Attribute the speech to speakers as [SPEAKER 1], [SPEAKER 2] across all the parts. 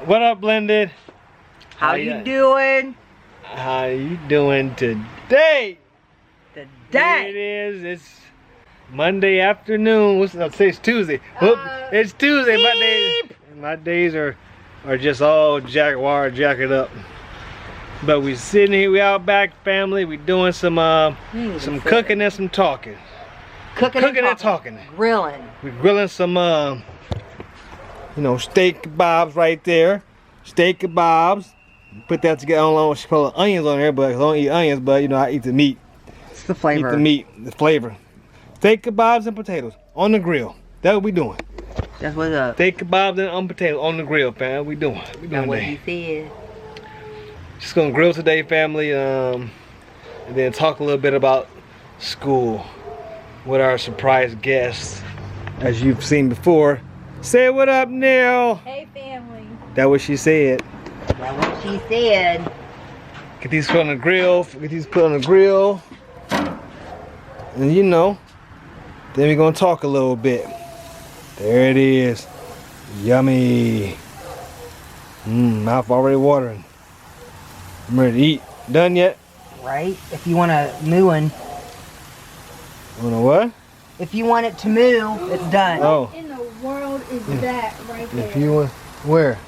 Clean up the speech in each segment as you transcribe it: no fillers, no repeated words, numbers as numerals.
[SPEAKER 1] What up, Blended?
[SPEAKER 2] How you doing?
[SPEAKER 1] How you doing today?
[SPEAKER 2] Today.
[SPEAKER 1] It is. It's Monday afternoon. It's Tuesday. It's Tuesday. My days are just all jacked up. But we sitting here. We out back, family. We doing some cooking and some talking.
[SPEAKER 2] Cooking and talking. Grilling.
[SPEAKER 1] We grilling some steak kebabs right there. Steak kebabs. Put that together. I don't know what she call it, onions on there, but I don't eat onions. But I eat the meat.
[SPEAKER 2] It's the flavor.
[SPEAKER 1] Eat the meat, the flavor. Steak kebabs and potatoes on the grill. That's what we doing.
[SPEAKER 2] That's what's up.
[SPEAKER 1] Steak kebabs and potatoes on the grill, fam. We doing.
[SPEAKER 2] That's what he said.
[SPEAKER 1] Just gonna grill today, family. And then talk a little bit about school with our surprise guests, as you've seen before. Say what up, Neil.
[SPEAKER 3] Hey, family.
[SPEAKER 1] That what she said.
[SPEAKER 2] That's what she said.
[SPEAKER 1] Get these put on the grill. Get these put on the grill. And then we're gonna talk a little bit. There it is. Yummy. Mouth already watering. I'm ready to eat. Done yet?
[SPEAKER 2] Right? If you want a new one.
[SPEAKER 1] Want a what?
[SPEAKER 2] If you want it to move, it's done.
[SPEAKER 1] Oh.
[SPEAKER 3] What in the world is that right there?
[SPEAKER 1] If you want, where?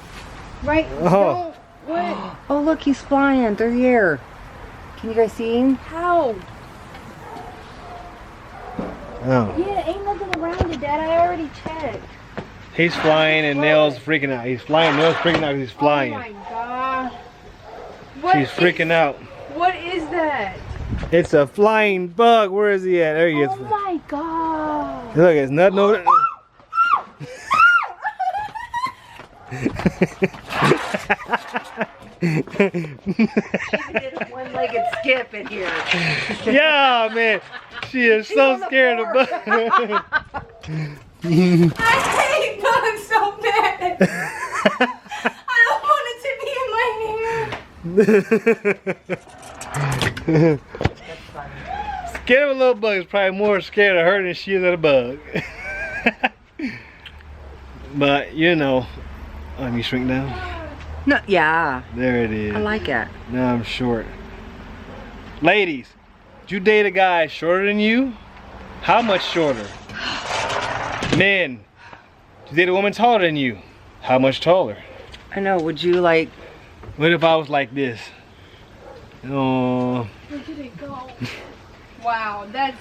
[SPEAKER 3] Right.
[SPEAKER 1] Oh.
[SPEAKER 3] What?
[SPEAKER 2] Oh, look, he's flying through the air. Can you guys see him?
[SPEAKER 3] How?
[SPEAKER 1] Oh.
[SPEAKER 3] Yeah, ain't nothing around it, Dad. I already checked.
[SPEAKER 1] He's flying and Nell's freaking out. He's flying. Nell's freaking out because he's flying.
[SPEAKER 3] Oh my God.
[SPEAKER 1] She's freaking out.
[SPEAKER 3] What is that?
[SPEAKER 1] It's a flying bug. Where is he at? There he is.
[SPEAKER 3] Oh my God.
[SPEAKER 1] Look, it's nothing over there.
[SPEAKER 2] She did a one-legged skip in here.
[SPEAKER 1] Yeah, man. She is so scared of bugs.
[SPEAKER 3] I hate bugs so bad. I don't want it to be in my hair.
[SPEAKER 1] Scared of a little bug is probably more scared of her than she is of a bug. But let me shrink down.
[SPEAKER 2] No, yeah.
[SPEAKER 1] There it is.
[SPEAKER 2] I like it.
[SPEAKER 1] Now I'm short. Ladies, did you date a guy shorter than you? How much shorter? Men, did you date a woman taller than you? How much taller?
[SPEAKER 2] I know. Would you like?
[SPEAKER 1] What if I was like this? Oh.
[SPEAKER 3] Where did it go? Wow, that's...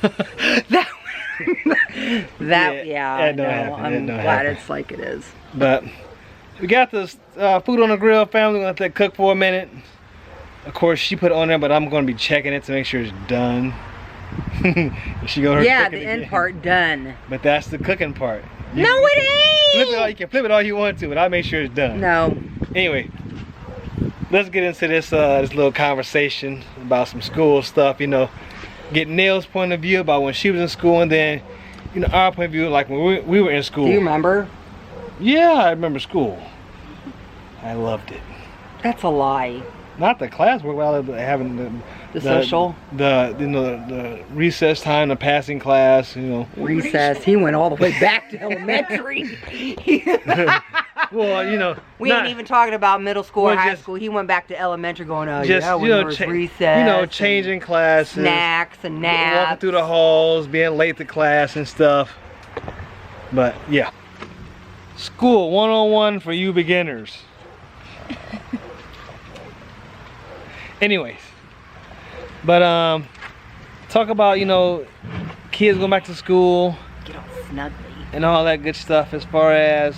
[SPEAKER 2] Yeah, I know. I'm glad it's like it is.
[SPEAKER 1] But we got this food on the grill, family. We're gonna let that cook for a minute. Of course, she put it on there, but I'm gonna be checking it to make sure it's done. She go
[SPEAKER 2] the end part done.
[SPEAKER 1] But that's the cooking part.
[SPEAKER 2] No, it ain't.
[SPEAKER 1] You can flip it all you want to, but I'll make sure it's done.
[SPEAKER 2] No.
[SPEAKER 1] Anyway, let's get into this little conversation about some school stuff. Get Nell's point of view about when she was in school, and then our point of view, like when we were in school.
[SPEAKER 2] Do you remember?
[SPEAKER 1] Yeah, I remember school. I loved it.
[SPEAKER 2] That's a lie.
[SPEAKER 1] Not the classwork, well, having
[SPEAKER 2] the social,
[SPEAKER 1] the recess time, the passing class,
[SPEAKER 2] Recess. He went all the way back to elementary.
[SPEAKER 1] Well,
[SPEAKER 2] we ain't even talking about middle school or high school. He went back to elementary, going, recess,
[SPEAKER 1] changing classes,
[SPEAKER 2] snacks and naps,
[SPEAKER 1] walking through the halls, being late to class and stuff. But yeah, school 101 for you beginners. Anyways, but talk about kids going back to school,
[SPEAKER 2] get all snuggly,
[SPEAKER 1] and all that good stuff as far as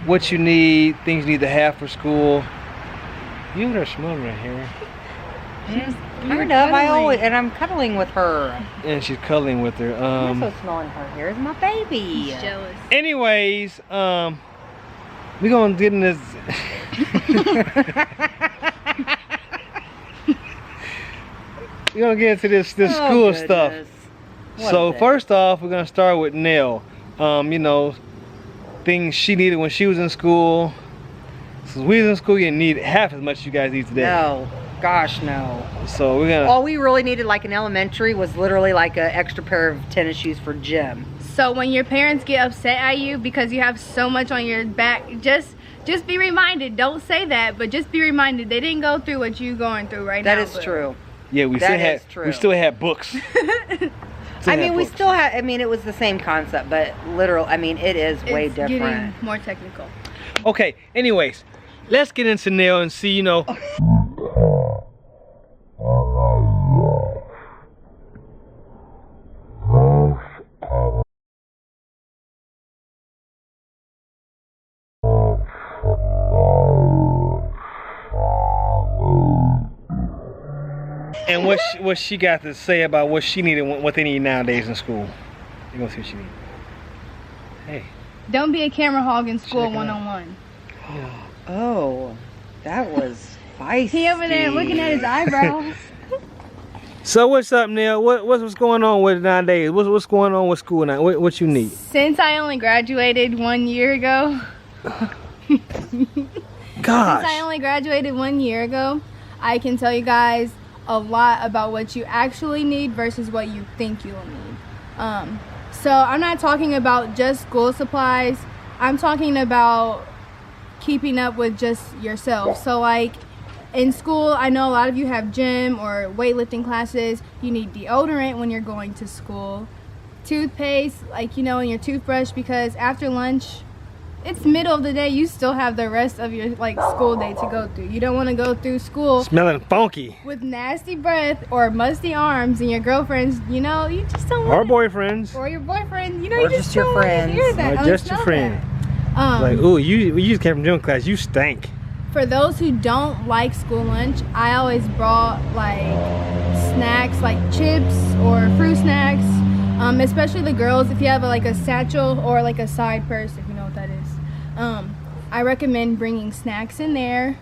[SPEAKER 1] what you need, things you need to have for school. You and her smelling right here.
[SPEAKER 2] Kind of. I'm cuddling with her.
[SPEAKER 1] And she's cuddling with her.
[SPEAKER 2] I'm also smelling her hair. It's my baby.
[SPEAKER 3] He's jealous.
[SPEAKER 1] Anyways, we're gonna get in this. We're gonna get into this school stuff. So first off, we're gonna start with Nell. Things she needed when she was in school. Since we was in school, you didn't need half as much as you guys need today.
[SPEAKER 2] No, gosh, no.
[SPEAKER 1] So we're gonna.
[SPEAKER 2] All we really needed, like in elementary, was literally like an extra pair of tennis shoes for gym.
[SPEAKER 3] So when your parents get upset at you because you have so much on your back, just just be reminded. Don't say that, but just be reminded they didn't go through what you going through right now.
[SPEAKER 2] That is true.
[SPEAKER 1] Yeah, we still had books.
[SPEAKER 2] I mean, we still had. I mean, it was the same concept, but literal. I mean, it is way different.
[SPEAKER 3] Getting more technical.
[SPEAKER 1] Okay. Anyways, let's get into Neil and see. You know. And what she got to say about what she needed, what they need nowadays in school. You gonna see what she needs. Hey.
[SPEAKER 3] Don't be a camera hog in school one-on-one.
[SPEAKER 2] Oh, that was feisty.
[SPEAKER 3] He over there looking at his eyebrows.
[SPEAKER 1] So what's up, Neil? What's going on with nowadays? What's going on with school now? What you need?
[SPEAKER 3] Since I only graduated 1 year ago.
[SPEAKER 1] Gosh.
[SPEAKER 3] Since I only graduated 1 year ago, I can tell you guys a lot about what you actually need versus what you think you'll need. So I'm not talking about just school supplies. I'm talking about keeping up with just yourself. So like in school, I know a lot of you have gym or weightlifting classes. You need deodorant when you're going to school. Toothpaste, like, you know, in your toothbrush, because after lunch, it's middle of the day, you still have the rest of your like school day to go through. You don't want to go through school
[SPEAKER 1] smelling funky
[SPEAKER 3] with nasty breath or musty arms, and your girlfriends, you know, you just don't want
[SPEAKER 1] or boyfriends
[SPEAKER 3] or your boyfriend, you know,
[SPEAKER 2] or
[SPEAKER 3] you just your friends hear that.
[SPEAKER 1] Or just your friend. Like, ooh, you just came from gym class, you stink.
[SPEAKER 3] For those who don't like school lunch, I always brought like snacks like chips or fruit snacks, especially the girls. If you have like a satchel or like a side purse, if you know what that is. I recommend bringing snacks in there.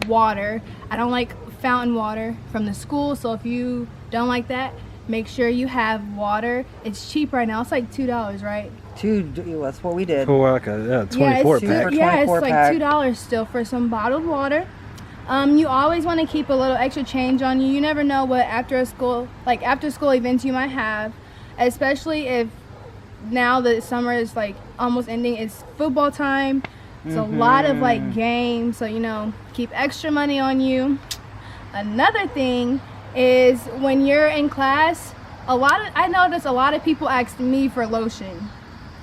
[SPEAKER 3] Water. I don't like fountain water from the school, so if you don't like that, make sure you have water. It's cheap right now. It's like $2, right?
[SPEAKER 2] That's what we did.
[SPEAKER 1] For like a 24 pack.
[SPEAKER 3] Yeah, it's like $2 still for some bottled water. You always want to keep a little extra change on you. You never know what after school events you might have, especially if now the summer is like almost ending. It's football time. It's a lot of like games, so you know, keep extra money on you. Another thing is when you're in class, I notice a lot of people ask me for lotion,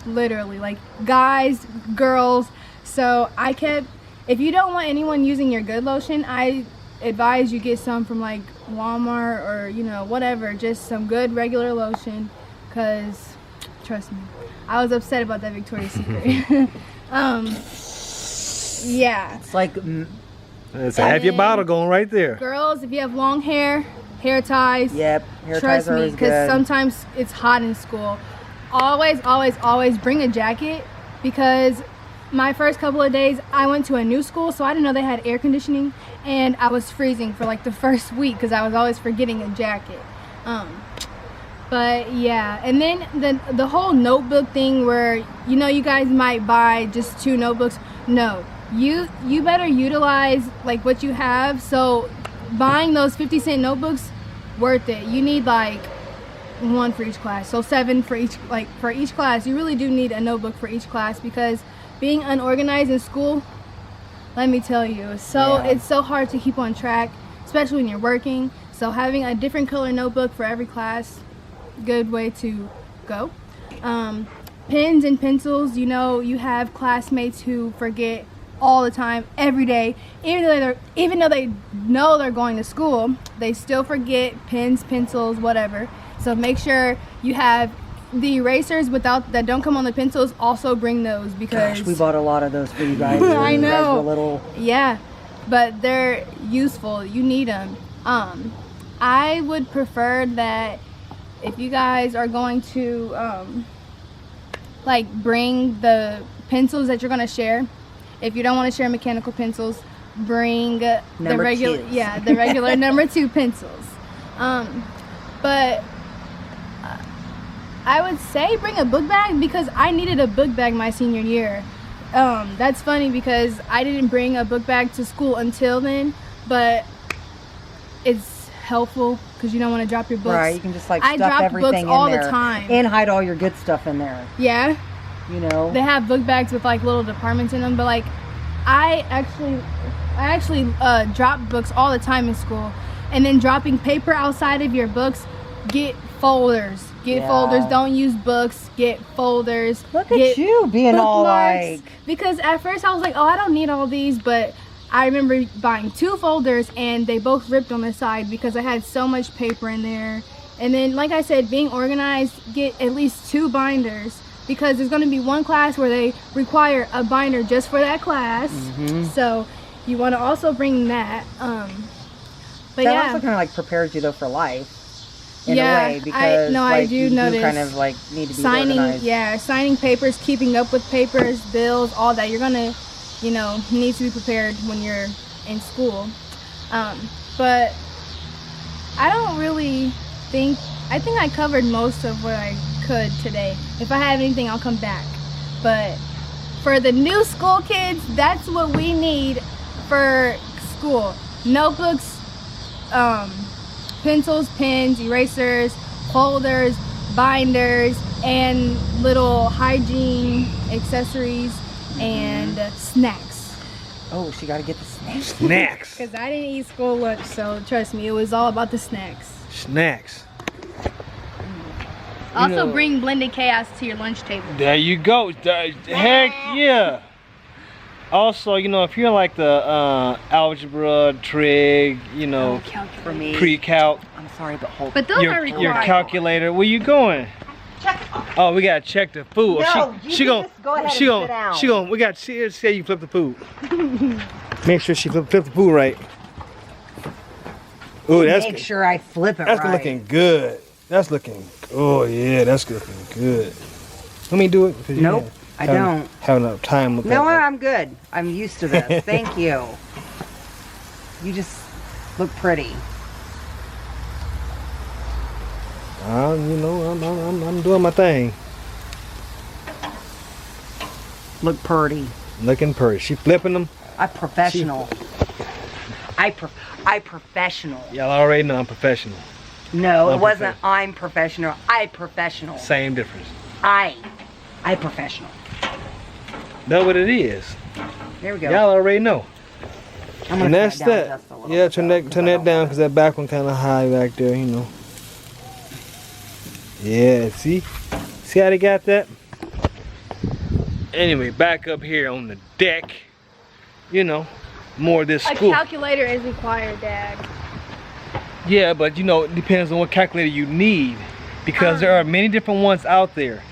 [SPEAKER 3] literally, like guys, girls. So if you don't want anyone using your good lotion, I advise you get some from like Walmart or, you know, whatever, just some good regular lotion, because trust me, I was upset about that Victoria's Secret. Yeah,
[SPEAKER 2] it's like
[SPEAKER 1] it's half your bottle going right there.
[SPEAKER 3] Girls, if you have long hair ties,
[SPEAKER 2] yep, hair
[SPEAKER 3] trust
[SPEAKER 2] ties are
[SPEAKER 3] me, because sometimes it's hot in school. Always bring a jacket, because my first couple of days I went to a new school, so I didn't know they had air conditioning, and I was freezing for like the first week because I was always forgetting a jacket. But yeah, and then the whole notebook thing where, you know, you guys might buy just 2 notebooks. No, you better utilize like what you have. So buying those 50-cent notebooks, worth it. You need like 1 for each class, so 7 for each, like for each class. You really do need a notebook for each class, because being unorganized in school, let me tell you, it's so hard to keep on track, especially when you're working. So having a different color notebook for every class, good way to go. Pens and pencils, you know, you have classmates who forget all the time, every day, even though they know they're going to school, they still forget pens, pencils, whatever. So make sure you have the erasers that don't come on the pencils. Also bring those, because
[SPEAKER 2] gosh, we bought a lot of those for you guys.
[SPEAKER 3] I know.
[SPEAKER 2] You guys were little.
[SPEAKER 3] Yeah, but they're useful. You need them. I would prefer that if you guys are going to like bring the pencils that you're going to share. If you don't want to share mechanical pencils, bring the regular number 2 pencils. But I would say bring a book bag, because I needed a book bag my senior year. That's funny because I didn't bring a book bag to school until then, but it's helpful because you don't want to drop your books.
[SPEAKER 2] Right, you can just like
[SPEAKER 3] stuff everything in there. I drop books all the time.
[SPEAKER 2] And hide all your good stuff in there.
[SPEAKER 3] Yeah.
[SPEAKER 2] You know?
[SPEAKER 3] They have book bags with like little departments in them, but like I actually drop books all the time in school, and then dropping paper outside of your books. Get folders. Get folders. Don't use books. Get folders.
[SPEAKER 2] Look at you being all like.
[SPEAKER 3] Because at first I was like, oh, I don't need all these, but I remember buying 2 folders and they both ripped on the side because I had so much paper in there. And then, like I said, being organized, get at least 2 binders because there's going to be one class where they require a binder just for that class. So you want to also bring that. But
[SPEAKER 2] that also kind of like prepares you though for life. In a way, because
[SPEAKER 3] I do notice
[SPEAKER 2] kind of like need to be
[SPEAKER 3] signing,
[SPEAKER 2] organized.
[SPEAKER 3] signing papers, keeping up with papers, bills, all that. You're gonna, need to be prepared when you're in school. But I don't really think I covered most of what I could today. If I have anything, I'll come back. But for the new school kids, that's what we need for school: notebooks, pencils, pens, erasers, folders, binders, and little hygiene accessories and snacks.
[SPEAKER 2] Oh, she got to get the snacks.
[SPEAKER 1] Snacks.
[SPEAKER 3] Because I didn't eat school lunch, so trust me, it was all about the snacks.
[SPEAKER 1] Snacks.
[SPEAKER 3] Also bring blended chaos to your lunch table.
[SPEAKER 1] There you go. Heck yeah. Also, if you're like the algebra, trig,
[SPEAKER 2] For me.
[SPEAKER 1] pre-calc,
[SPEAKER 2] I'm sorry, but hold.
[SPEAKER 3] But those are required.
[SPEAKER 1] your calculator, where you going? Oh, we gotta check the food.
[SPEAKER 2] No,
[SPEAKER 1] she
[SPEAKER 2] go ahead and sit down.
[SPEAKER 1] We got see how you flip the food. Make sure she flip the food right. Ooh,
[SPEAKER 2] Make sure I flip it right.
[SPEAKER 1] That's looking good. That's looking. Oh yeah, that's looking good. Let me do it.
[SPEAKER 2] Nope, I don't
[SPEAKER 1] have enough time with that.
[SPEAKER 2] No, I'm good. I'm used to this. Thank you. You just look pretty.
[SPEAKER 1] I'm doing my thing.
[SPEAKER 2] Look pretty.
[SPEAKER 1] Looking pretty. She flipping them.
[SPEAKER 2] I'm professional. I professional.
[SPEAKER 1] Y'all already know I'm professional.
[SPEAKER 2] No, it wasn't I'm professional. I professional.
[SPEAKER 1] Same difference.
[SPEAKER 2] I professional.
[SPEAKER 1] Know what it is.
[SPEAKER 2] There we go.
[SPEAKER 1] Y'all already know.
[SPEAKER 2] I'm
[SPEAKER 1] and that's that. Yeah, turn that down because that back one kind of high back there, Yeah, see how they got that? Anyway, back up here on the deck, more of this school.
[SPEAKER 3] A calculator is required, Dad.
[SPEAKER 1] Yeah, but it depends on what calculator you need, because there are many different ones out there.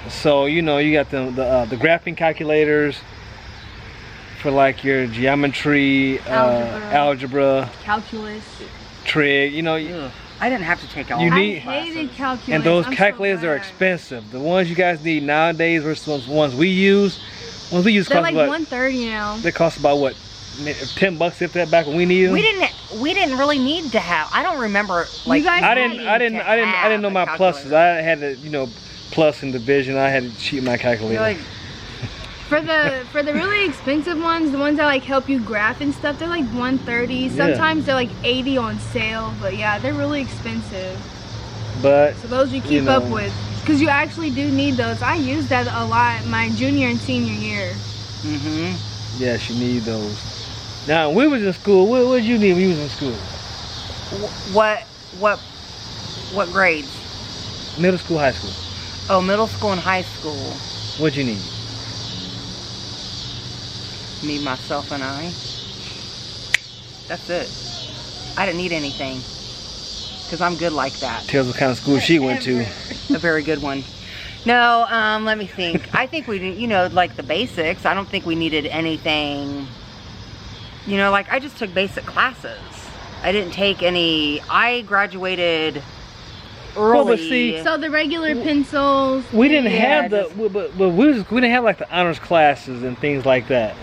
[SPEAKER 1] So you got the graphing calculators for like your geometry, algebra,
[SPEAKER 3] calculus,
[SPEAKER 1] trig.
[SPEAKER 2] I didn't have to take all.
[SPEAKER 1] I
[SPEAKER 3] hated calculus.
[SPEAKER 1] And those calculators are expensive. The ones you guys need nowadays versus the ones we use. They're
[SPEAKER 3] like $130 now.
[SPEAKER 1] They cost about what, $10 if that back when we needed them.
[SPEAKER 2] We didn't really need to have. I don't remember like.
[SPEAKER 1] I didn't know my pluses. I had to plus and division. I had to cheat my calculator.
[SPEAKER 3] For the really expensive ones, the ones that like help you graph and stuff, they're like $130. Sometimes they're like $80 on sale, but yeah, they're really expensive.
[SPEAKER 1] But
[SPEAKER 3] so those you keep up with, because you actually do need those. I used that a lot my junior and senior year.
[SPEAKER 1] Yes, you need those. Now, when we was in school, what did you need when you was in school?
[SPEAKER 2] What grades?
[SPEAKER 1] Middle school, high school.
[SPEAKER 2] Oh, middle school and high school.
[SPEAKER 1] What'd you need?
[SPEAKER 2] Me, myself, and I. That's it. I didn't need anything. Because I'm good like that.
[SPEAKER 1] Tells what kind of school she went to.
[SPEAKER 2] A very good one. No, let me think. I think we did, like the basics. I don't think we needed anything. Like I just took basic classes. I didn't take any. I graduated early.
[SPEAKER 1] Well, but see,
[SPEAKER 3] so the regular pencils.
[SPEAKER 1] We didn't have we didn't have like the honors classes and things like that.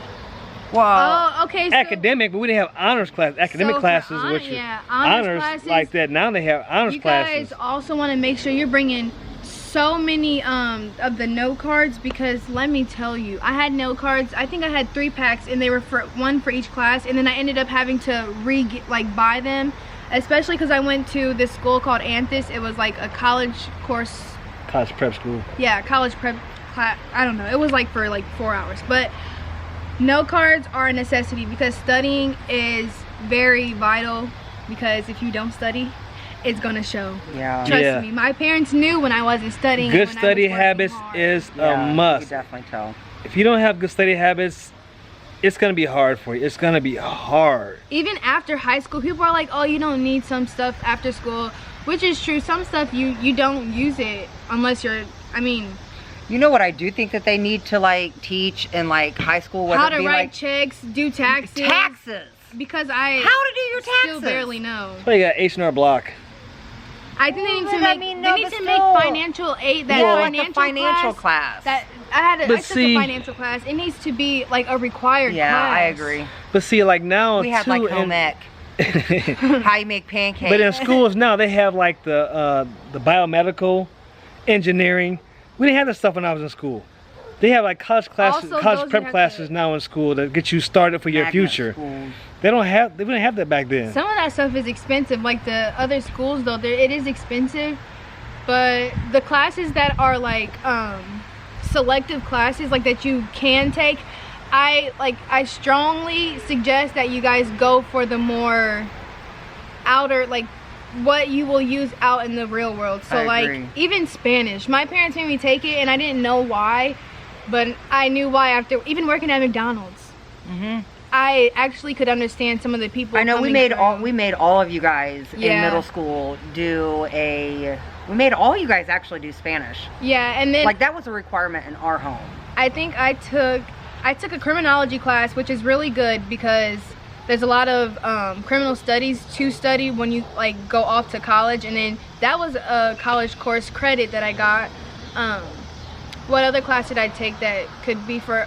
[SPEAKER 2] Well,
[SPEAKER 3] okay.
[SPEAKER 1] So academic, but we didn't have honors classes. Academic classes, which honors classes, like that. Now they have honors classes.
[SPEAKER 3] You guys also want to make sure you're bringing so many of the note cards, because let me tell you, I had note cards. I think I had 3 packs, and they were one for each class, and then I ended up having to buy them, especially because I went to this school called Anthus. It was like a college course. College
[SPEAKER 1] prep school.
[SPEAKER 3] Yeah, college prep class. I don't know. It was like for like 4 hours, but note cards are a necessity because studying is very vital, because if you don't study, it's gonna show.
[SPEAKER 2] Yeah.
[SPEAKER 3] Trust me, my parents knew when I wasn't studying.
[SPEAKER 1] Good
[SPEAKER 3] and when I was
[SPEAKER 1] study
[SPEAKER 3] working
[SPEAKER 1] habits
[SPEAKER 3] hard.
[SPEAKER 1] is
[SPEAKER 2] Yeah,
[SPEAKER 1] a
[SPEAKER 2] you
[SPEAKER 1] must.
[SPEAKER 2] can definitely tell.
[SPEAKER 1] If you don't have good study habits, it's gonna be hard for you. It's gonna be hard.
[SPEAKER 3] Even after high school, people are like, oh, you don't need some stuff after school, which is true. Some stuff you don't use it unless you're, I mean,
[SPEAKER 2] You know what I do think that they need to like teach in like high school? Whether
[SPEAKER 3] how
[SPEAKER 2] it
[SPEAKER 3] to
[SPEAKER 2] be
[SPEAKER 3] write
[SPEAKER 2] like
[SPEAKER 3] checks, do taxes.
[SPEAKER 2] taxes.
[SPEAKER 3] Because I
[SPEAKER 2] How to do your taxes?
[SPEAKER 3] still barely know.
[SPEAKER 1] So you got H&R Block.
[SPEAKER 3] I think they need to
[SPEAKER 2] Well,
[SPEAKER 3] make,
[SPEAKER 2] I mean, no,
[SPEAKER 3] they need
[SPEAKER 2] but
[SPEAKER 3] to make
[SPEAKER 2] still.
[SPEAKER 3] financial aid, that
[SPEAKER 2] Yeah, like
[SPEAKER 3] financial,
[SPEAKER 2] the financial class.
[SPEAKER 3] That
[SPEAKER 1] But
[SPEAKER 3] I took
[SPEAKER 1] see-
[SPEAKER 3] a financial class. It needs to be like a required
[SPEAKER 2] Yeah,
[SPEAKER 3] class.
[SPEAKER 2] I agree.
[SPEAKER 1] But see, like now
[SPEAKER 2] We had
[SPEAKER 1] too,
[SPEAKER 2] like home
[SPEAKER 1] in-
[SPEAKER 2] ec. How you make pancakes.
[SPEAKER 1] but in schools now they have like the biomedical engineering. We didn't have that stuff when I was in school. They have like college classes,
[SPEAKER 3] Also,
[SPEAKER 1] college
[SPEAKER 3] those
[SPEAKER 1] prep
[SPEAKER 3] you have
[SPEAKER 1] classes
[SPEAKER 3] to-
[SPEAKER 1] now in school that get you started for your
[SPEAKER 2] Magnet
[SPEAKER 1] future.
[SPEAKER 2] schools.
[SPEAKER 1] They didn't have that back then.
[SPEAKER 3] Some of that stuff is expensive. Like the other schools, though, it is expensive. But the classes that are like selective classes, like that you can take, I strongly suggest that you guys go for the more outer, like what you will use out in the real world. So
[SPEAKER 2] I
[SPEAKER 3] like
[SPEAKER 2] agree.
[SPEAKER 3] even Spanish, my parents made me take it and I didn't know why, but I knew why after even working at McDonald's. I actually could understand some of the people.
[SPEAKER 2] I know we
[SPEAKER 3] coming
[SPEAKER 2] made
[SPEAKER 3] through.
[SPEAKER 2] all of you guys in
[SPEAKER 3] Yeah.
[SPEAKER 2] middle school we made all you guys actually do Spanish.
[SPEAKER 3] Yeah, and then
[SPEAKER 2] Like that was a requirement in our home.
[SPEAKER 3] I think I took a criminology class, which is really good because there's a lot of criminal studies to study when you like go off to college, and then that was a college course credit that I got. What other class did I take that could be for?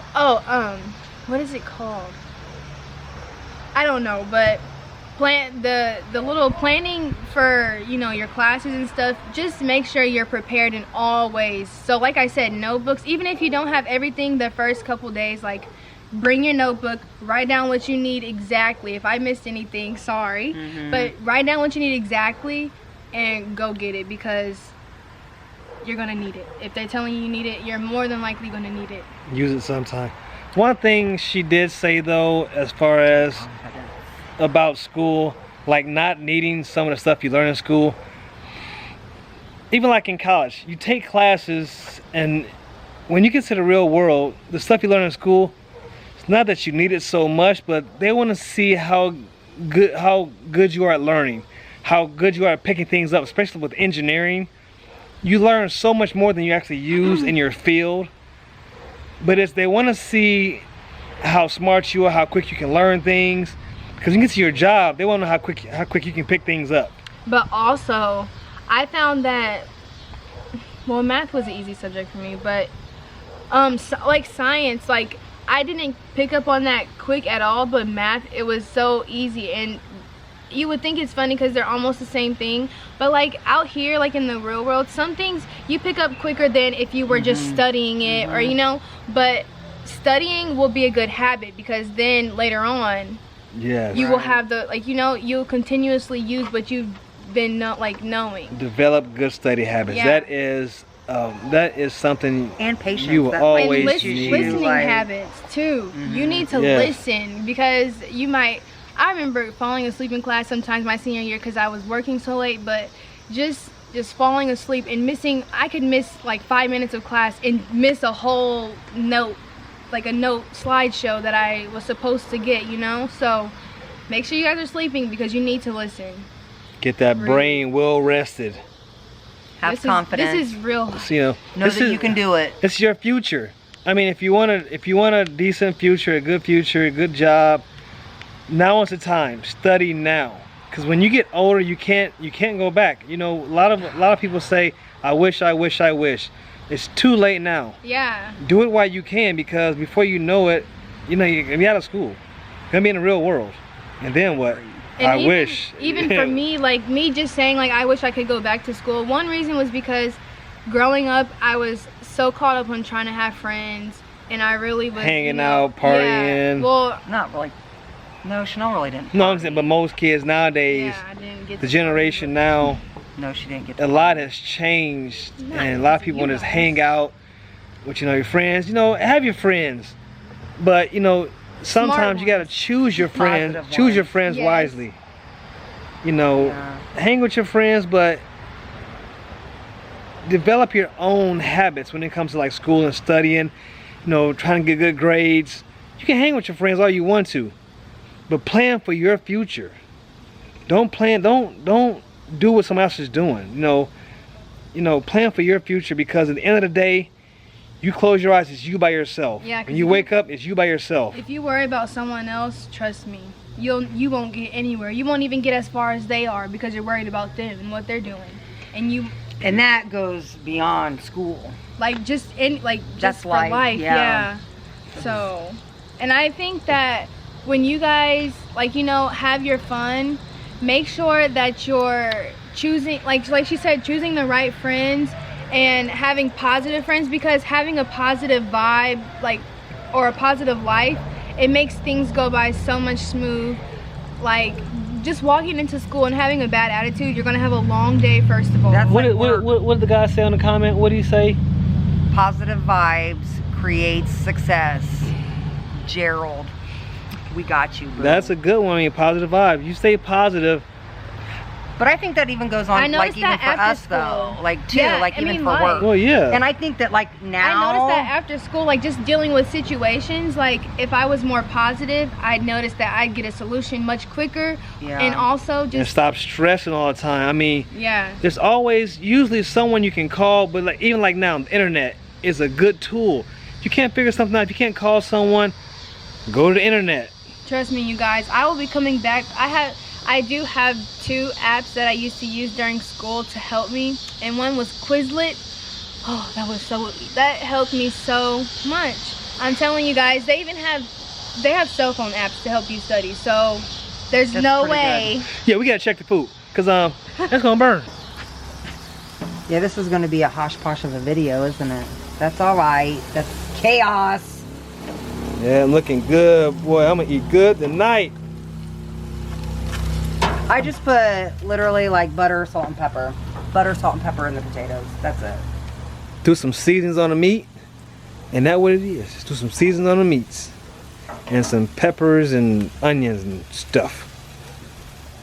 [SPEAKER 3] What is it called? I don't know, but the little planning for, you know, your classes and stuff. Just make sure you're prepared in all ways. So like I said, notebooks, even if you don't have everything the first couple days, like bring your notebook, write down what you need exactly. If I missed anything, sorry, but write down what you need exactly and go get it, because you're gonna need it. If they're telling you need it, you're more than likely gonna need it.
[SPEAKER 1] Use it sometime. One thing she did say though, as far as about school, like not needing some of the stuff you learn in school, even like in college, you take classes, and when you get to the real world, the stuff you learn in school, it's not that you need it so much, but they want to see how good you are at learning, how good you are at picking things up, especially with engineering. You learn so much more than you actually use in your field. But they want to see how smart you are, how quick you can learn things. Because when you get to your job, they want to know how quick you can pick things up.
[SPEAKER 3] But also, I found that, well, math was an easy subject for me, but like science, like I didn't pick up on that quick at all, but math, it was so easy. And you would think it's funny because they're almost the same thing, but like out here, like in the real world, some things you pick up quicker than if you were just studying it, or you know. But studying will be a good habit, because then later on
[SPEAKER 1] Yes.
[SPEAKER 3] you will have the, like, you know, you'll continuously use what you've been knowing.
[SPEAKER 1] Develop good study habits.
[SPEAKER 3] Yeah.
[SPEAKER 1] That is something
[SPEAKER 2] And patience.
[SPEAKER 1] you will
[SPEAKER 2] That
[SPEAKER 1] always
[SPEAKER 3] And
[SPEAKER 2] teaches
[SPEAKER 1] need.
[SPEAKER 2] you,
[SPEAKER 3] listening
[SPEAKER 2] like-
[SPEAKER 3] habits too. You need to
[SPEAKER 1] Yes.
[SPEAKER 3] listen, because you might, I remember falling asleep in class sometimes my senior year because I was working so late, but just falling asleep and missing, I could miss like 5 minutes of class and miss a whole note, like a note slideshow that I was supposed to get, you know. So make sure you guys are sleeping, because you need to listen.
[SPEAKER 1] Get that
[SPEAKER 3] Really.
[SPEAKER 1] brain well rested.
[SPEAKER 2] Have confidence.
[SPEAKER 3] This is real.
[SPEAKER 1] So, you know
[SPEAKER 2] know that you can do it.
[SPEAKER 1] It's your future. I mean, if you want a decent future, a good job, now is the time. Study now, because when you get older, you can't go back. You know, a lot of people say, I wish. It's too late now.
[SPEAKER 3] Yeah.
[SPEAKER 1] Do it while you can, because before you know it, you know, you're gonna be out of school, you're gonna be in the real world, and then what?
[SPEAKER 3] And
[SPEAKER 1] Even
[SPEAKER 3] for me, like me just saying like I wish I could go back to school, one reason was because growing up I was so caught up on trying to have friends, and I really was
[SPEAKER 1] Hanging out, partying.
[SPEAKER 3] Yeah, well,
[SPEAKER 2] Not really. No, Chanel really didn't.
[SPEAKER 1] No, I'm saying, but most kids nowadays,
[SPEAKER 3] yeah, I didn't get
[SPEAKER 1] the
[SPEAKER 3] to-
[SPEAKER 1] generation now,
[SPEAKER 2] No, she didn't get
[SPEAKER 1] a lot has changed,
[SPEAKER 3] Not
[SPEAKER 1] and a lot of
[SPEAKER 3] because
[SPEAKER 1] people
[SPEAKER 3] you
[SPEAKER 1] want to just
[SPEAKER 3] guys.
[SPEAKER 1] hang out with, you know, your friends. You know, have your friends, But you know, sometimes you gotta
[SPEAKER 3] ones.
[SPEAKER 1] choose your friends.
[SPEAKER 2] Positive
[SPEAKER 1] Choose your
[SPEAKER 2] ones.
[SPEAKER 1] friends
[SPEAKER 3] Yes.
[SPEAKER 1] wisely. You know,
[SPEAKER 2] Yeah.
[SPEAKER 1] hang with your friends, but develop your own habits when it comes to like school and studying. You know, trying to get good grades. You can hang with your friends all you want to, but plan for your future. Don't do what someone else is doing. You know, plan for your future, because at the end of the day, you close your eyes, it's you by yourself.
[SPEAKER 3] Yeah, 'cause
[SPEAKER 1] when you wake up, it's you by yourself.
[SPEAKER 3] If you worry about someone else, trust me, you won't get anywhere. You won't even get as far as they are because you're worried about them and what they're doing.
[SPEAKER 2] And that goes beyond school.
[SPEAKER 3] Just
[SPEAKER 2] That's
[SPEAKER 3] for
[SPEAKER 2] life,
[SPEAKER 3] life,
[SPEAKER 2] yeah.
[SPEAKER 3] yeah. So, and I think that when you guys have your fun, make sure that you're choosing, like she said, choosing the right friends and having positive friends, because having a positive vibe, or a positive life, it makes things go by so much smooth. Like, just walking into school and having a bad attitude, you're gonna have a long day, first of all.
[SPEAKER 2] That's
[SPEAKER 1] What
[SPEAKER 2] like
[SPEAKER 1] did, what did the guy say on the comment? What did he say?
[SPEAKER 2] positive vibes creates success. Gerald, we got you, boo.
[SPEAKER 1] That's a good one. I mean, positive vibes. You stay positive.
[SPEAKER 2] But I think that even goes
[SPEAKER 3] I
[SPEAKER 2] on,
[SPEAKER 3] noticed
[SPEAKER 2] even
[SPEAKER 3] that
[SPEAKER 2] for
[SPEAKER 3] after
[SPEAKER 2] us
[SPEAKER 3] school.
[SPEAKER 2] though, like too,
[SPEAKER 3] Yeah,
[SPEAKER 2] like
[SPEAKER 3] I
[SPEAKER 2] even
[SPEAKER 3] mean,
[SPEAKER 2] for
[SPEAKER 3] life.
[SPEAKER 2] work.
[SPEAKER 1] Well, yeah.
[SPEAKER 2] And I think that like now,
[SPEAKER 3] I noticed that after school, just dealing with situations, if I was more positive, I'd notice that I'd get a solution much quicker.
[SPEAKER 2] Yeah.
[SPEAKER 3] And also
[SPEAKER 1] And
[SPEAKER 3] just,
[SPEAKER 1] stop stressing all the time. I mean,
[SPEAKER 3] yeah.
[SPEAKER 1] there's always usually someone you can call, but even like now, the internet is a good tool. If you can't figure something out, if you can't call someone, go to the internet.
[SPEAKER 3] Trust me, you guys, I will be coming back. I do have 2 apps that I used to use during school to help me, and one was Quizlet. Oh, that helped me so much. I'm telling you guys, they have cell phone apps to help you study, so there's
[SPEAKER 2] That's
[SPEAKER 3] no
[SPEAKER 2] pretty
[SPEAKER 3] way.
[SPEAKER 1] Yeah, we gotta check the food, cause that's gonna burn.
[SPEAKER 2] yeah, this is going to be a hosh posh of a video, isn't it? That's all right. That's chaos.
[SPEAKER 1] Yeah, I'm looking good, boy. I'm gonna eat good tonight.
[SPEAKER 2] I just put literally like butter, salt, and pepper. Butter, salt, and pepper in the potatoes. That's it.
[SPEAKER 1] Do some seasonings on the meat, and that's what it is. Just do some seasonings on the meats, and some peppers and onions and stuff.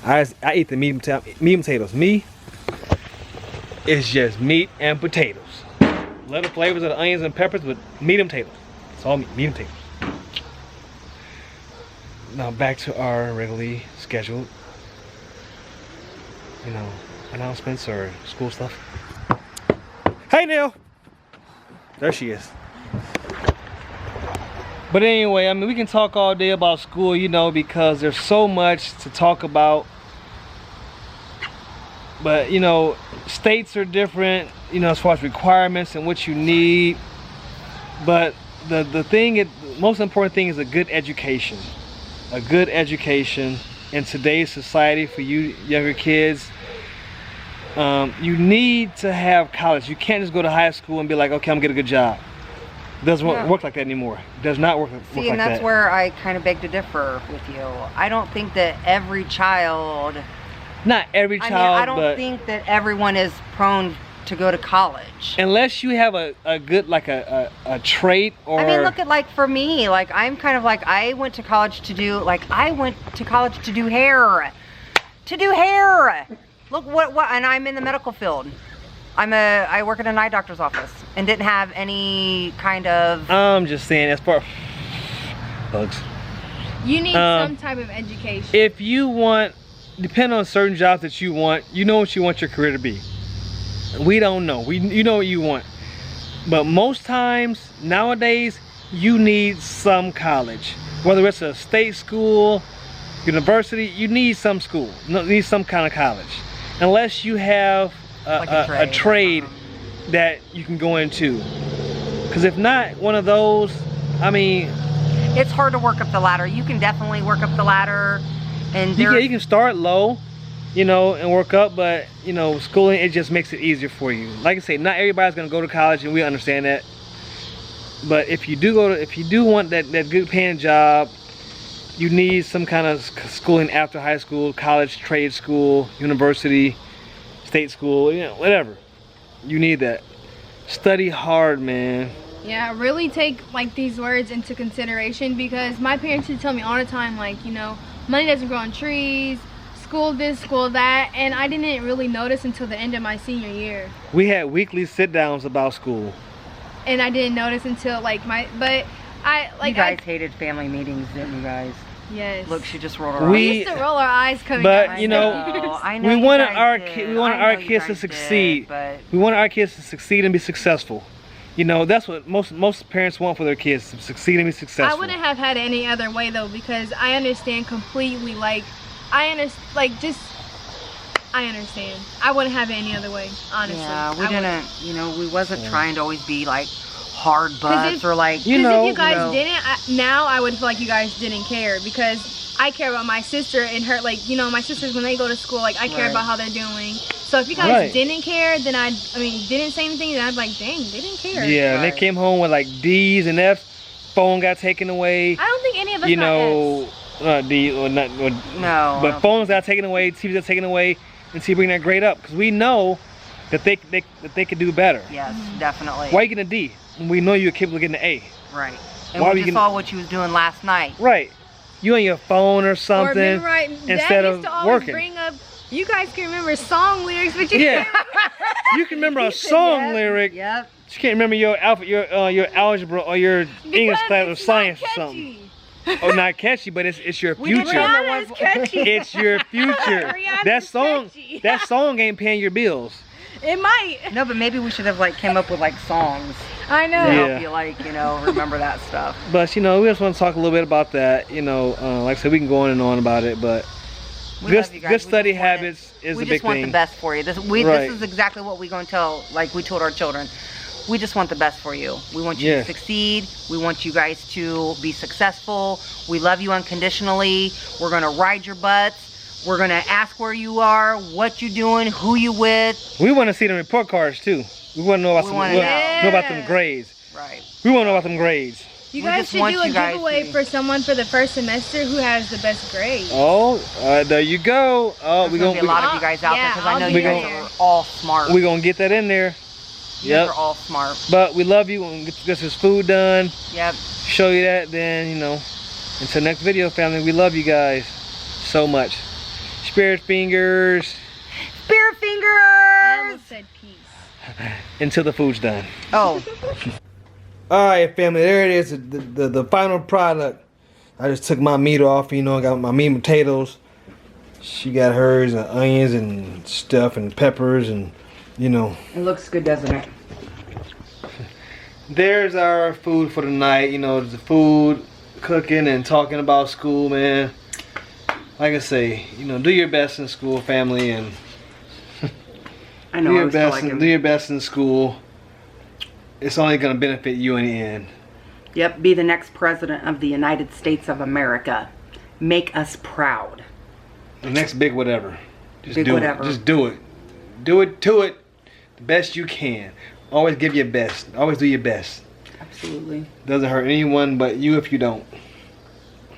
[SPEAKER 1] I eat the meat and potatoes. Me, it's just meat and potatoes. Love the flavors of the onions and peppers, but meat and potatoes. It's all meat and potatoes. Now back to our regularly scheduled, announcements or school stuff. Hey, Neil. There she is. But anyway, I mean, we can talk all day about school, because there's so much to talk about. But, states are different, as far as requirements and what you need. But the most important thing is a good education. A good education in today's society for you younger kids. You need to have college. You can't just go to high school and be like, okay, I'm gonna get a good job. It doesn't work like that anymore. It does not work like that.
[SPEAKER 2] See, and that's where I kind of beg to differ with you. I don't think that every child,
[SPEAKER 1] Not every child,
[SPEAKER 2] I don't think that everyone is prone to go to college.
[SPEAKER 1] unless you have a good, like a trait or...
[SPEAKER 2] I mean, look at, like, for me, like, I'm kind of like, I went to college to do hair. To do hair! Look what, and I'm in the medical field. I work at an eye doctor's office and didn't have any kind of...
[SPEAKER 1] I'm just saying, as far... Bugs.
[SPEAKER 3] You need some type of education.
[SPEAKER 1] If you want, depending on certain jobs that you want, you know what you want your career to be. We don't know. You know what you want. But most times, nowadays, you need some college. Whether it's a state school, university, you need some school. You need some kind of college. Unless you have a trade that you can go into. Because if not, one of those, I mean...
[SPEAKER 2] It's hard to work up the ladder. You can definitely work up the ladder. And
[SPEAKER 1] you can start low, and work up, but, schooling, it just makes it easier for you. Like I say, not everybody's going to go to college, and we understand that. But if you do want that good paying job, you need some kind of schooling after high school, college, trade school, university, state school, whatever. You need that. Study hard, man.
[SPEAKER 3] Yeah, really take like these words into consideration, because my parents would tell me all the time, like, you know, money doesn't grow on trees, school this, school that, and I didn't really notice until the end of my senior year.
[SPEAKER 1] We had weekly sit downs about school.
[SPEAKER 3] And I didn't notice until like but I like
[SPEAKER 2] you guys hated family meetings, didn't you guys?
[SPEAKER 3] yes.
[SPEAKER 2] Look, she just rolled her
[SPEAKER 3] we
[SPEAKER 2] eyes.
[SPEAKER 3] used to roll our eyes coming
[SPEAKER 1] But,
[SPEAKER 3] out.
[SPEAKER 1] you know,
[SPEAKER 2] I know
[SPEAKER 1] we
[SPEAKER 2] you
[SPEAKER 1] wanted
[SPEAKER 2] guys
[SPEAKER 1] our
[SPEAKER 2] did.
[SPEAKER 1] we wanted
[SPEAKER 2] I
[SPEAKER 1] our
[SPEAKER 2] know you
[SPEAKER 1] kids to
[SPEAKER 2] guys
[SPEAKER 1] succeed.
[SPEAKER 2] did, but
[SPEAKER 1] We want our kids to succeed and be successful. You know, that's what most parents want for their kids, to succeed and be successful.
[SPEAKER 3] I wouldn't have had it any other way though, because I understand completely. Like, I understand. I wouldn't have it any other way, honestly.
[SPEAKER 2] yeah, we
[SPEAKER 3] I wouldn't.
[SPEAKER 2] didn't. You know, we wasn't trying to always be like hard butts or like.
[SPEAKER 1] You
[SPEAKER 3] Because
[SPEAKER 1] know,
[SPEAKER 3] if you guys
[SPEAKER 2] you know.
[SPEAKER 3] didn't, now I would feel like you guys didn't care, because I care about my sister and her. Like, you know, my sisters, when they go to school, like, I care
[SPEAKER 2] Right.
[SPEAKER 3] about how they're doing. So if you guys
[SPEAKER 1] Right.
[SPEAKER 3] didn't care, then didn't say anything, then I'd be like, dang, they didn't care.
[SPEAKER 1] Yeah, and they
[SPEAKER 2] Right.
[SPEAKER 1] came home with like D's and F's. Phone got taken away.
[SPEAKER 3] I don't think any of us
[SPEAKER 1] You
[SPEAKER 3] got
[SPEAKER 1] know, not D or not. Or,
[SPEAKER 2] No.
[SPEAKER 1] but phones got taken away, TVs got taken away, and see bring that grade up, because we know that they could do better.
[SPEAKER 2] Yes, definitely.
[SPEAKER 1] Why you getting a D when we know you're capable of getting an A?
[SPEAKER 2] Right. And
[SPEAKER 1] Why
[SPEAKER 2] we
[SPEAKER 1] we
[SPEAKER 2] just
[SPEAKER 1] gonna-
[SPEAKER 2] saw what you was doing last night.
[SPEAKER 1] Right. You on your phone or
[SPEAKER 3] Or
[SPEAKER 1] something
[SPEAKER 3] memorize.
[SPEAKER 1] instead
[SPEAKER 3] Dad
[SPEAKER 1] of
[SPEAKER 3] used to always
[SPEAKER 1] working.
[SPEAKER 3] bring up. You guys can remember song lyrics, but you
[SPEAKER 1] Yeah.
[SPEAKER 3] can't.
[SPEAKER 1] You can remember a song
[SPEAKER 2] Yep,
[SPEAKER 1] lyric.
[SPEAKER 2] Yep.
[SPEAKER 1] You can't remember your algebra or your English
[SPEAKER 3] Because
[SPEAKER 1] class or
[SPEAKER 3] it's not
[SPEAKER 1] science or
[SPEAKER 3] catchy.
[SPEAKER 1] something. Oh, not catchy, but it's your
[SPEAKER 2] We didn't
[SPEAKER 1] future.
[SPEAKER 2] remember
[SPEAKER 3] Rihanna is catchy.
[SPEAKER 1] It's your future.
[SPEAKER 3] Rihanna's catchy.
[SPEAKER 1] That song ain't paying your bills.
[SPEAKER 3] It might.
[SPEAKER 2] No, but maybe we should have like came up with like songs
[SPEAKER 3] I know.
[SPEAKER 2] to
[SPEAKER 1] Yeah.
[SPEAKER 2] help you like, you know, remember that stuff.
[SPEAKER 1] But you know, we just want to talk a little bit about that. You know, like I said, we can go on and on about it, but
[SPEAKER 2] We
[SPEAKER 1] good
[SPEAKER 2] love you guys.
[SPEAKER 1] good
[SPEAKER 2] We
[SPEAKER 1] study
[SPEAKER 2] just want it-
[SPEAKER 1] habits is
[SPEAKER 2] we
[SPEAKER 1] a
[SPEAKER 2] just
[SPEAKER 1] big
[SPEAKER 2] want
[SPEAKER 1] thing.
[SPEAKER 2] the best for you. This
[SPEAKER 1] Right.
[SPEAKER 2] is exactly what we're going to tell, like we told our children. We just want the best for you. We want you
[SPEAKER 1] Yes.
[SPEAKER 2] to succeed. We want you guys to be successful. We love you unconditionally. We're going to ride your butts. We're going to ask where you are, what you doing, who you with.
[SPEAKER 1] We want to see them report cards too. We want to know about
[SPEAKER 2] We
[SPEAKER 1] some,
[SPEAKER 2] wanna
[SPEAKER 1] know about them
[SPEAKER 3] know.
[SPEAKER 1] grades.
[SPEAKER 2] Right.
[SPEAKER 1] We want to know about them grades.
[SPEAKER 3] You
[SPEAKER 2] We
[SPEAKER 3] guys
[SPEAKER 2] just
[SPEAKER 3] should
[SPEAKER 2] want
[SPEAKER 3] do a
[SPEAKER 2] you guys
[SPEAKER 3] giveaway
[SPEAKER 2] to-
[SPEAKER 3] for someone for the first semester who has the best grade.
[SPEAKER 1] Oh, there you go. Oh,
[SPEAKER 2] There's
[SPEAKER 1] we
[SPEAKER 2] going to be a lot
[SPEAKER 3] we-
[SPEAKER 2] of you guys out there
[SPEAKER 3] Yeah,
[SPEAKER 2] because I
[SPEAKER 3] I'll
[SPEAKER 2] know
[SPEAKER 3] be
[SPEAKER 2] you guys
[SPEAKER 3] there.
[SPEAKER 2] are all smart.
[SPEAKER 1] we gonna get that in there.
[SPEAKER 2] You guys
[SPEAKER 1] Yep.
[SPEAKER 2] are all smart.
[SPEAKER 1] But we love you. When we get this food done,
[SPEAKER 2] Yep.
[SPEAKER 1] show you that. Then you know, until next video, family. We love you guys so much. Spirit fingers.
[SPEAKER 2] Spear
[SPEAKER 3] I
[SPEAKER 2] fingers.
[SPEAKER 3] almost said peace.
[SPEAKER 1] Until the food's done.
[SPEAKER 2] Oh.
[SPEAKER 1] All right, family. There it is. The final product. I just took my meat off. You know, I got my meat and potatoes. She got hers, and onions and stuff, and peppers, and you know.
[SPEAKER 2] It looks good, doesn't it?
[SPEAKER 1] There's our food for the night. You know, the food, cooking, and talking about school, man. Like I say, you know, do your best in school, family, and
[SPEAKER 2] I know.
[SPEAKER 1] do
[SPEAKER 2] I
[SPEAKER 1] your
[SPEAKER 2] was still
[SPEAKER 1] best.
[SPEAKER 2] like
[SPEAKER 1] Do your best in school. It's only gonna benefit you in the end.
[SPEAKER 2] Yep, be the next president of the United States of America. Make us proud.
[SPEAKER 1] The next big whatever. Just
[SPEAKER 2] Big
[SPEAKER 1] do
[SPEAKER 2] whatever.
[SPEAKER 1] it. Just do it. Do it to it the best you can. Always give your best. Always do your best.
[SPEAKER 2] Absolutely.
[SPEAKER 1] Doesn't hurt anyone but you if you don't.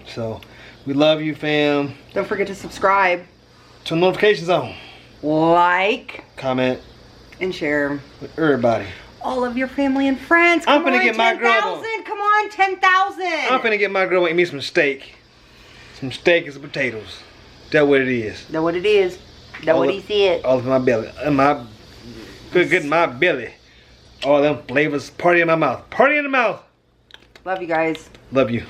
[SPEAKER 1] So, we love you, fam.
[SPEAKER 2] Don't forget to subscribe,
[SPEAKER 1] Turn notifications on.
[SPEAKER 2] like,
[SPEAKER 1] Comment
[SPEAKER 2] and share.
[SPEAKER 1] with everybody.
[SPEAKER 2] All of your family and friends.
[SPEAKER 1] I'm
[SPEAKER 2] Come
[SPEAKER 1] finna
[SPEAKER 2] on,
[SPEAKER 1] get my grub on.
[SPEAKER 2] 10,000. Come on, 10,000.
[SPEAKER 1] I'm finna get my girl and eat me some steak. Some steak and some potatoes. That's what it is.
[SPEAKER 2] Know what it is. Know
[SPEAKER 1] All
[SPEAKER 2] what
[SPEAKER 1] of-
[SPEAKER 2] he said.
[SPEAKER 1] All of my belly. In my good in my belly. All them flavors party in my mouth. Party in the mouth.
[SPEAKER 2] Love you guys.
[SPEAKER 1] Love you.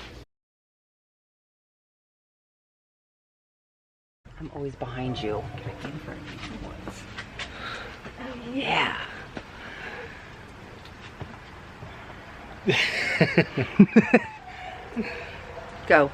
[SPEAKER 2] I'm always behind you. Yeah. Go.